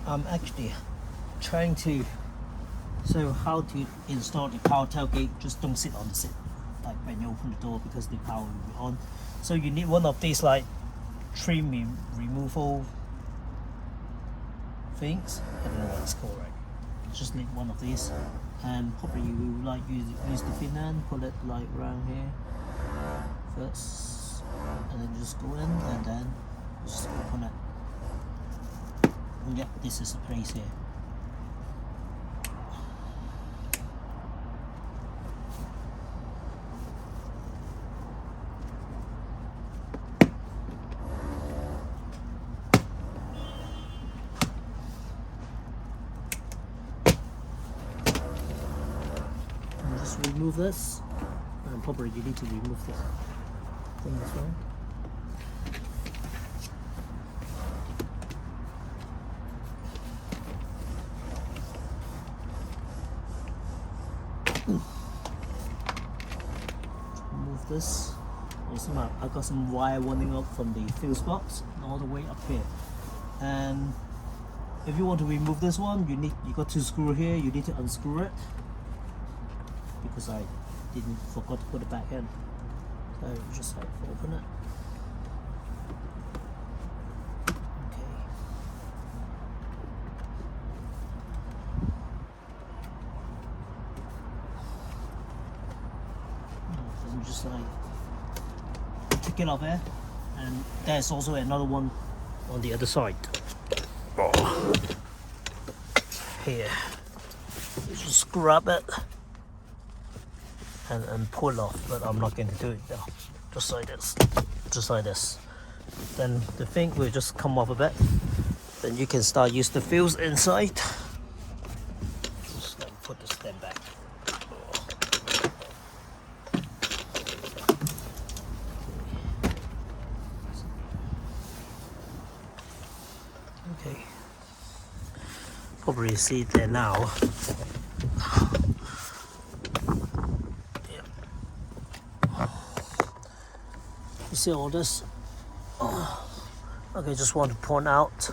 I'm actually trying to show how to install the power tailgate. Just don't sit on the seat like when you open the door, because the power will be on. So you need one of these like trim removal things. I don't know what it's called, right? Just need one of these, and probably you will like use the thin end, put it like around here first, and then just go in, and then just open it. And yep, this is the place here. And just remove this, and probably you need to remove this thing as well. Remove this. I got some wire running up from the fuse box and all the way up here. And if you want to remove this one, you got to screw here. You need to unscrew it, because I forgot to put it back in. So you just have to open it. Just like take it off there, and there's also another one on the other side. Here, you just grab it and pull off, but I'm not going to do it now. Just like this, just like this. Then the thing will just come off a bit. Then you can start use the fuse inside. Just like put this thing back. Okay, probably see it there now. Yeah. You see all this? Okay, just want to point out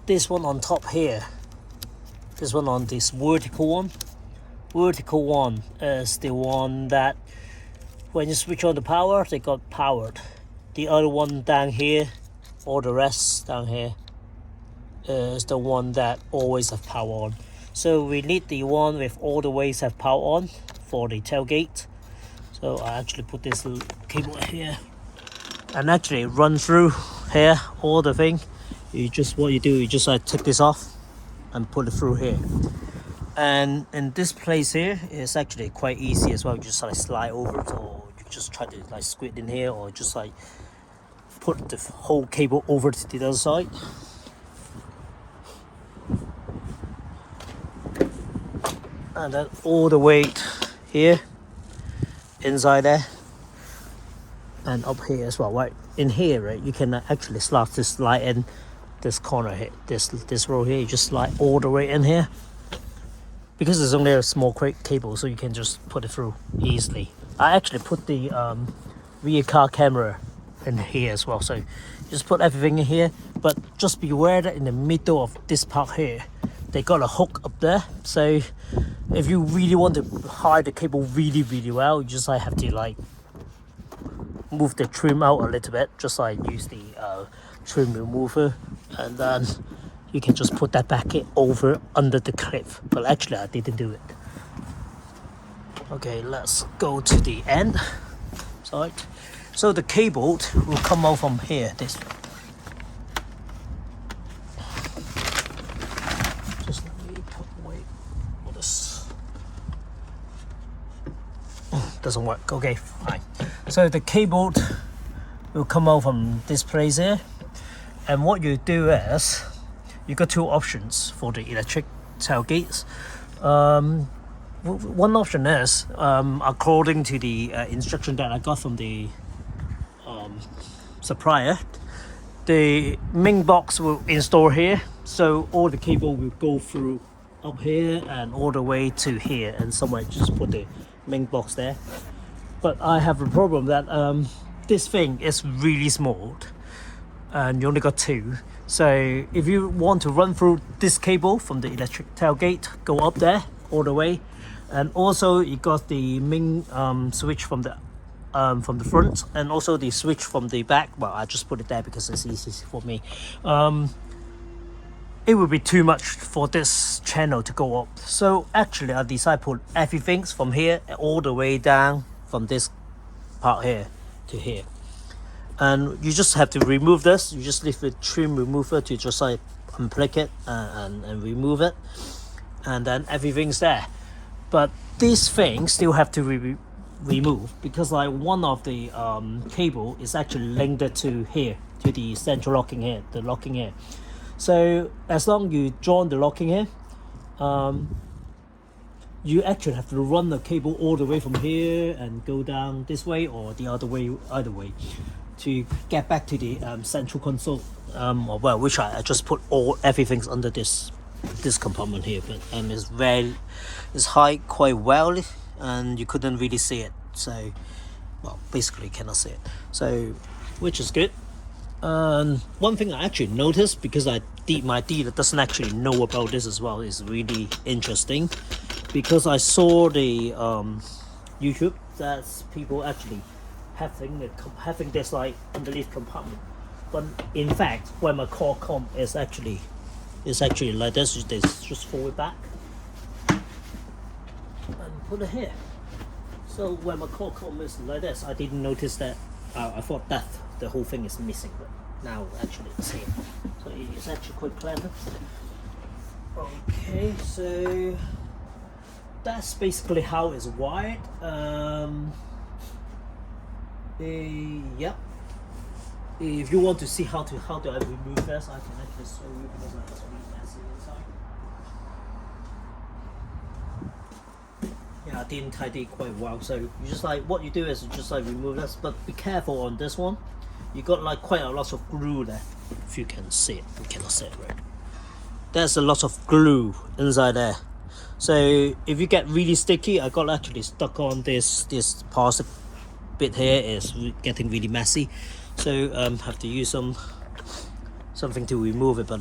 this one on top here. This one on this vertical one. Vertical one is the one that when you switch on the power, they got powered. The other one down here, all the rest down here, is the one that always have power on. So we need the one with all the ways have power on for the tailgate. So I actually put this little cable here and actually run through here all the thing. What you do, you just like take this off and put it through here. And in this place here, it's actually quite easy as well. You just like slide over it, or you just try to like squeeze in here, or just like put the whole cable over to the other side. And then all the way here, inside there, and up here as well. Right in here, right, you can actually slide in this corner here, this row here. You just slide all the way in here. Because it's only a small cable, so you can just put it through easily. I actually put the rear car camera in here as well, so you just put everything in here. But just beware that in the middle of this part here, they got a hook up there. So if you really want to hide the cable really well, you just like have to like move the trim out a little bit, just like use the trim remover, and then you can just put that back over under the clip. But actually I didn't do it. Okay, let's go to the end side. So the cable will come out from here, this. Just let me put away all this. Doesn't work. Okay, fine. So the cable will come out from this place here, and what you do is you got two options for the electric tailgates. One option is, according to the instruction that I got from the supplier, the main box will install here, so all the cable will go through up here and all the way to here, and somewhere just put the main box there. But I have a problem that this thing is really small and you only got two. So if you want to run through this cable from the electric tailgate, go up there all the way. And also you got the main switch from the front, and also the switch from the back. Well, I just put it there because it's easy for me. It would be too much for this channel to go up. So actually I decided to put everything from here all the way down from this part here to here. And you just have to remove this. You just leave the trim remover to just like unplug it and remove it. And then everything's there. But this thing still have to remove because like one of the cable is actually linked to here, to the central locking here, the locking here. So as long you join the locking here, you actually have to run the cable all the way from here and go down this way or the other way, either way, to get back to the central console. Or well, which I just put everything's under this compartment here, but it's high quite well and you couldn't really see it. So well, basically you cannot see it. So which is good. One thing I actually noticed, because my dealer doesn't actually know about this as well, is really interesting, because I saw the YouTube that people actually having this like underneath compartment, but in fact when my core comp is actually like this, they just fold it back and put it here. So when my core comp is like this, I didn't notice that. I thought that the whole thing is missing, but now actually it's here. So it's actually quite clever. Okay, so that's basically how it's wired. Yep. If you want to see how do I remove this, I can actually show you, because it's really messy inside. Yeah, I didn't tidy it quite well. So you just like, what you do is you just like remove this, but be careful on this one. You got like quite a lot of glue there. If you can see it, you cannot see it, right? There's a lot of glue inside there. So if you get really sticky, I got actually stuck on this plastic bit here. Is getting really messy. So have to use something to remove it, but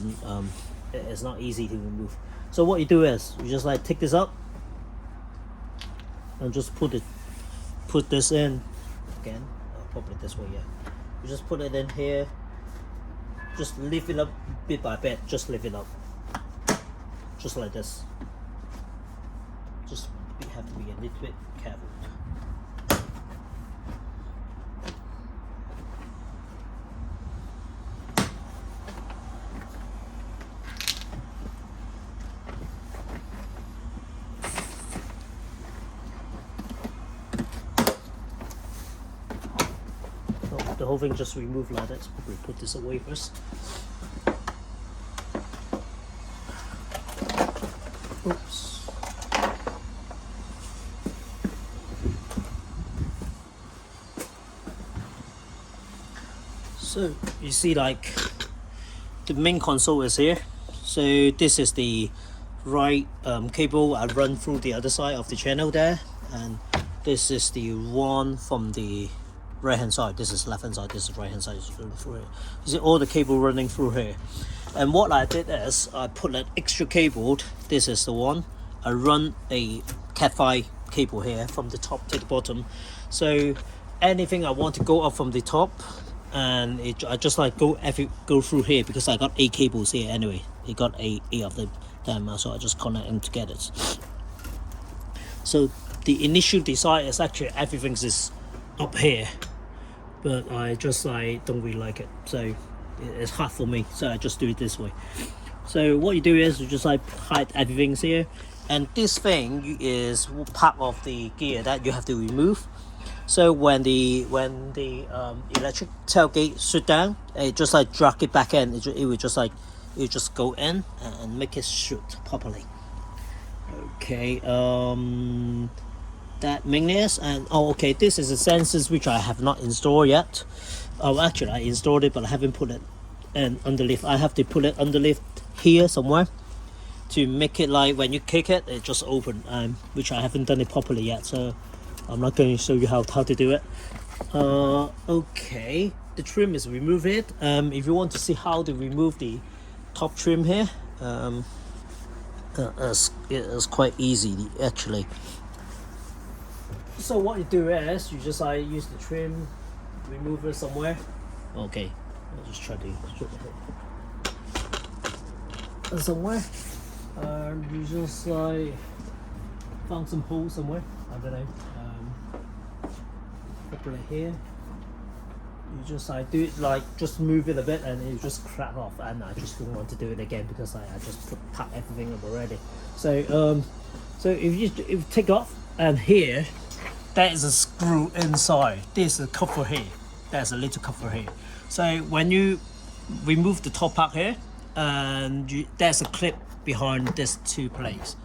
it's not easy to remove. So what you do is you just like take this up and just put this in again, probably this way. Yeah, you just put it in here, just lift it up bit by bit, just lift it up, just like this. Just have to be a little bit careful. The whole thing just removed like that. Let's probably put this away first. Oops. So you see, like, the main console is here. So this is the right cable I run through the other side of the channel there, and this is the one from the right hand side. This is left hand side, this is right hand side. Through here. You see all the cable running through here. And what I did is I put an extra cable. This is the one. I run a Cat5 cable here from the top to the bottom. So anything I want to go up from the top, and I just like go through here, because I got 8 cables here anyway. It got 8 of them, so I just connect them together. So the initial design is actually everything is up here, but I just don't really like it, so it's hard for me, so I just do it this way. So what you do is you just hide everything here, and this thing is part of the gear that you have to remove. So when the electric tailgate shut down, it just drag it back in. It would just go in and make it shoot properly. Okay, that magnet, and okay, this is the sensors which I have not installed yet. Oh, actually I installed it, but I haven't put it in underneath. I have to put it underneath here somewhere to make it like when you kick it, it just open, which I haven't done it properly yet, so I'm not going to show you how to do it. Okay, the trim is remove it. If you want to see how to remove the top trim here, it's quite easy actually. So what you do is you just use the trim, remove it somewhere. Okay, I'll just try to show it somewhere. You just found some hole somewhere. I don't know. Probably here. You just do it just move it a bit and it just crack off, and I just don't want to do it again because I just packed everything up already. So so if you take off, and here there is a screw inside. There's a cover here. There's a little cover here. So when you remove the top part here, and there's a clip behind this two plates.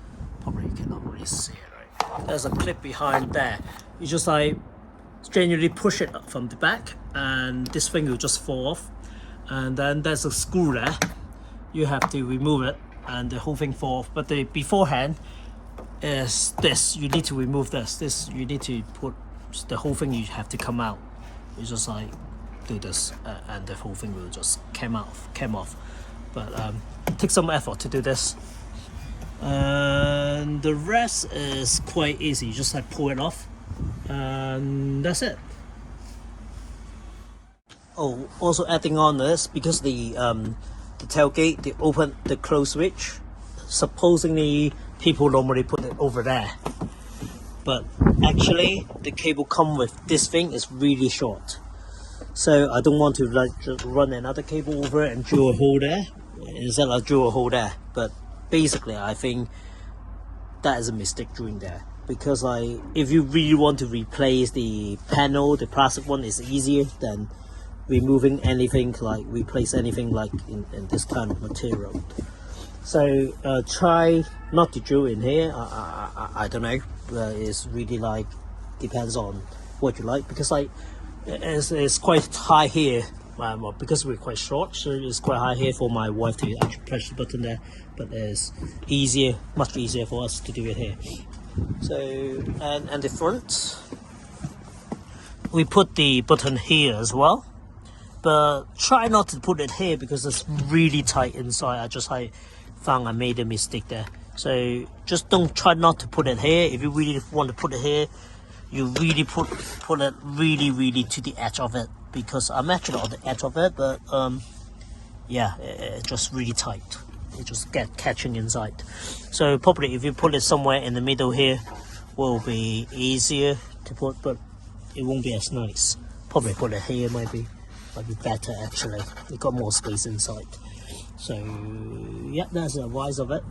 Probably you cannot really see it, right? There's a clip behind there. You just generally push it up from the back, and this thing will just fall off. And then there's a screw there. You have to remove it, and the whole thing fall off. But the beforehand is this. You need to remove this. This you need to put the whole thing. You have to come out. You just do this, and the whole thing will just came off. But take some effort to do this. And the rest is quite easy. You just pull it off, and that's it. Oh, also adding on this, because the tailgate, the open, the close switch, supposedly people normally put it over there, but actually the cable come with this thing is really short, so I don't want to just run another cable over it and drill a hole there. Instead I drill a hole there. But basically I think that is a mistake doing there, because if you really want to replace the panel, the plastic one is easier than removing anything, replace anything in this kind of material. So try not to drill in here. I don't know, it's really depends on what you like, because it's quite high here. Because we're quite short, so it's quite high here for my wife to actually press the button there, but it's much easier for us to do it here. So and the front, we put the button here as well, but try not to put it here because it's really tight inside. I found I made a mistake there. So just try not to put it here. If you really want to put it here, you really put it really to the edge of it, because I'm actually on the edge of it, but yeah, it's just really tight. It just catching inside. So probably if you put it somewhere in the middle here, will be easier to put, but it won't be as nice. Probably put it here might be better actually. It got more space inside. So yeah, that's the advice of it.